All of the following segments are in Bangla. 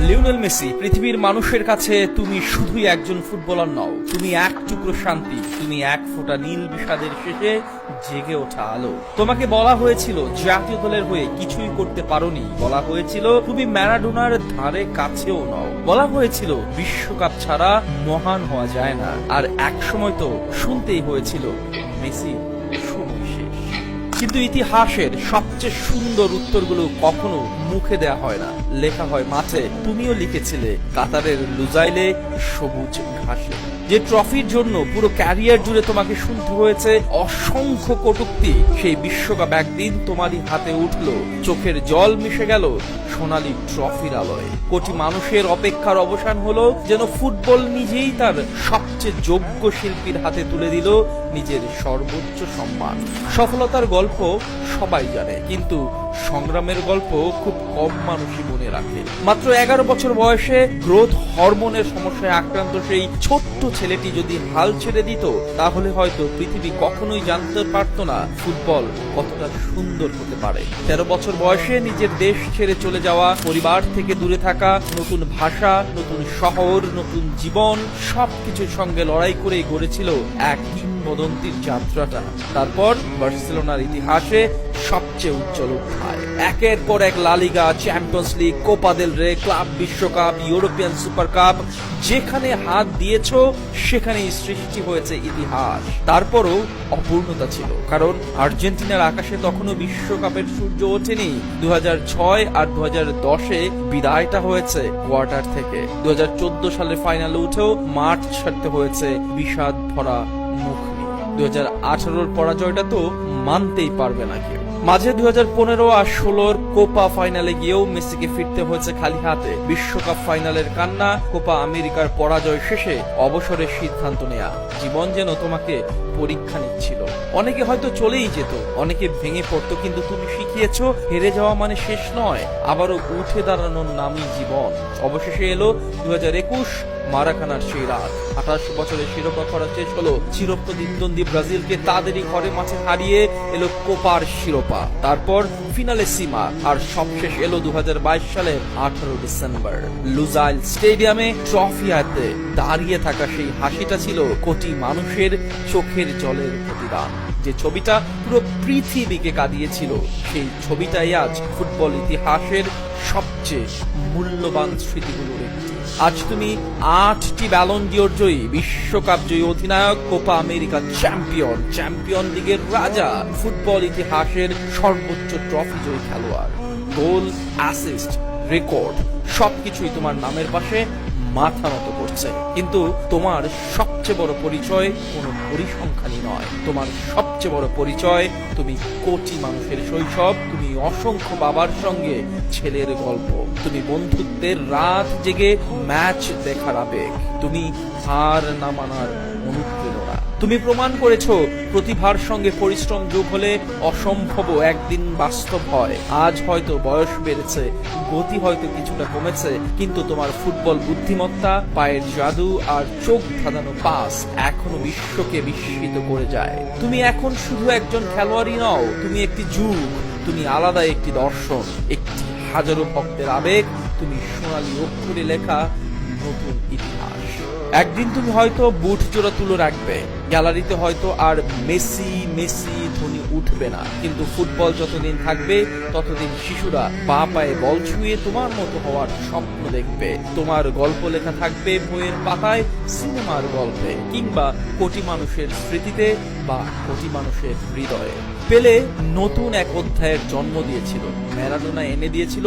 লিওনেল মেসি, পৃথিবীর মানুষের কাছে তুমি শুধুই একজন ফুটবলার নও, তুমি এক টুকরো শান্তি, তুমি এক ফোঁটা নীল বিষাদের শেষে জেগে ওঠা আলো। তোমাকে বলা হয়েছিল জাতীয় দলের হয়ে কিছুই করতে পারোনি, বলা হয়েছিল তুমি ম্যারাডোনার ধারে কাছেও নও, বলা হয়েছিল বিশ্বকাপ ছাড়া মহান হওয়া যায় না, আর এক সময় তো শুনতেই হয়েছিল মেসি সময় শেষ। কিন্তু ইতিহাসের সবচেয়ে সুন্দর উত্তরগুলো কখনো মুখে দেয়া হয় না, লেখা হয় মাঠে। তুমিও লিখেছিলে কাতারের লুজাইলে সবুজ ঘাসে। যে ট্রফির জন্য পুরো ক্যারিয়ার জুড়ে তোমাকে শুনতে হয়েছে অসংখ্য কটূক্তি, সেই বিশ্বকাপ একদিন তোমারই হাতে উঠলো, চোখের জল মিশে গেল সোনালী ট্রফির আলোয়। কোটি মানুষের অপেক্ষার অবসান হলো, যেন ফুটবল নিজেই তার সবচেয়ে যোগ্য শিল্পীর হাতে তুলে দিল নিজের সর্বোচ্চ সম্মান। সফলতার গল্প সবাই জানে, কিন্তু সংগ্রামের গল্প খুব কম মানুষই মনে রাখে। মাত্র 11 বছর বয়সে গ্রোথ হরমোনের সমস্যায় আক্রান্ত সেই ছোট্ট ছেলেটি যদি হাল ছেড়ে দিত, তাহলে হয়তো পৃথিবী কখনোই জানতে পারত না ফুটবল কতটা সুন্দর হতে পারে। 13 বছর বয়সে নিজের দেশ ছেড়ে চলে যাওয়া, পরিবার থেকে দূরে থাকা, নতুন ভাষা, নতুন শহর, নতুন জীবন, সবকিছুর সঙ্গে লড়াই করে গড়েছিল এক কিংবদন্তির যাত্রাটা। তারপর বার্সেলোনার ইতিহাসে সবচেয়ে উজ্জ্বল অধ্যায়, একের পর এক লা লিগা, চ্যাম্পিয়ন্স লিগ, কোপা দেল রে, ক্লাব বিশ্বকাপ, ইউরোপিয়ান সুপার কাপ, যেখানে হাত দিয়েছ সেখানেই সৃষ্টি হয়েছে ইতিহাস। তারপরও অপূর্ণতা ছিল, কারণ আর্জেন্টিনার আকাশে তখনও বিশ্বকাপের সূর্য ওঠেনি। 2006 আর 2010-এ বিদায়টা হয়েছে কোয়ার্টার থেকে। 2014 সালের ফাইনালে উঠেও মাঠ ছাড়তে হয়েছে বিষাদ ভরা মুখ নিয়ে। 2018-র পরাজয়টা তো মানতেই পারবে না কেউ। মাঝে 2015 আর 16-র কোপা ফাইনালে গিয়েও মেসিকে ফিরতে হয়েছে খালি হাতে। বিশ্বকাপ ফাইনালের কান্না, কোপা আমেরিকার পরাজয় শেষে অবসরের সিদ্ধান্ত নেয়া, জীবন যেন তোমাকে পরীক্ষা নিচ্ছিল। অনেকে হয়তো চলেই যেত, অনেকে ভেঙে পড়তো, কিন্তু তুমি শিখিয়েছো হেরে যাওয়া মানে শেষ নয়, আবারও উঠে দাঁড়ানোর নামই জীবন। অবশেষে এলো 2021 মারাকানার সেই রাত। 28 বছরের শিরোপা খরা শেষ হলো, চিরপ্রতিদ্বন্দ্বী ব্রাজিলকে তাদেরই ঘরে মাঠে হারিয়ে এলো কোপার শিরোপা। তারপর ফিনালে সীমা, আর সবশেষ এলো 2022 সালের 18 ডিসেম্বর। লুজাইল স্টেডিয়ামে ট্রফি হাতে দাঁড়িয়ে থাকা সেই হাসিটা ছিল কোটি মানুষের চোখের জলের প্রতিদান। যে ছবিটা পুরো পৃথিবীকে কাঁদিয়েছিল, সেই ছবিটাই আজ ফুটবল ইতিহাসের সবচেয়ে মূল্যবান স্মৃতিগুলোর একটি। আজ তুমি 8টি ব্যালন ডিওর জয়ী, বিশ্বকাপ জয়ী অধিনায়ক, কোপা আমেরিকা চ্যাম্পিয়ন, চ্যাম্পিয়ন লিগের রাজা, ফুটবল ইতিহাসের সর্বোচ্চ ট্রফি জয়ী খেলোয়াড়। গোল, অ্যাসিস্ট, রেকর্ড সবকিছুই তোমার নামের পাশে মাথা নত করছে। কিন্তু তোমার সবচেয়ে বড় পরিচয় কোনো পরিসংখ্যানই নয়, তোমার সবচেয়ে বড় পরিচয় তুমি কোটি মানুষের শৈশব, তুমি অসংখ্য বাবার সঙ্গে ছেলের গল্প, তুমি বন্ধুত্বের রাত জেগে ম্যাচ দেখার আবেগ, তুমি হার না মানার অনুপ্রেরণা। তুমি প্রমাণ করেছো প্রতিভার সঙ্গে পরিশ্রম যোগ হলে অসম্ভব একদিন বাস্তব হয়। আজ হয়তো বয়স বেড়েছে, গতি হয়তো কিছুটা কমেছে, কিন্তু তোমার ফুটবল বুদ্ধিমত্তা, পায়ের জাদু আর চোখ ধাঁধানো পাস এখনো বিশ্বকে বিস্মিত করে যায়। তুমি এখন শুধু একজন খেলোয়াড়ই নও, তুমি একটি যুগ, তুমি আলাদা একটি দর্শন, একটি হাজারো ভক্তের আবেগ, তুমি সোনালী অক্ষরে লেখা নতুন ইতিহাস। একদিন তুমি হয়তো বুট জোড়া তুলে রাখবে, গ্যালারিতে হয়তো আর মেসি মেসি ধ্বনি উঠবে না, কিন্তু ফুটবল যতদিন থাকবে ততদিন শিশুরা পা পায়ে বল ছুঁয়ে তোমার মতো হওয়ার স্বপ্ন দেখবে। তোমার গল্প লেখা থাকবে বইয়ের পাতায়, সিনেমার গল্পে, কিংবা কোটি মানুষের স্মৃতিতে বা কোটি মানুষের হৃদয়ে। পেলে নতুন এক অধ্যায়ের জন্ম দিয়েছিল, ম্যারাডোনা এনে দিয়েছিল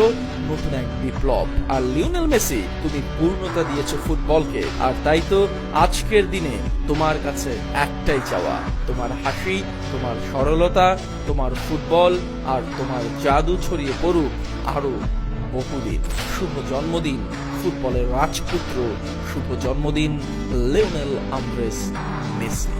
নতুন এক বিপ্লব, আর লিওনেল মেসি তুমি পূর্ণতা দিয়েছো ফুটবলকে। আর তাই তো আজকের দিনে তোমার কাছে একটাই চাওয়া, তোমার হাসি, তোমার সরলতা, তোমার ফুটবল আর তোমার জাদু ছড়িয়ে পড়ুক আরো বহুদিন। শুভ জন্মদিন ফুটবলের রাজপুত্র, শুভ জন্মদিন লিওনেল আন্দ্রেস মেসি।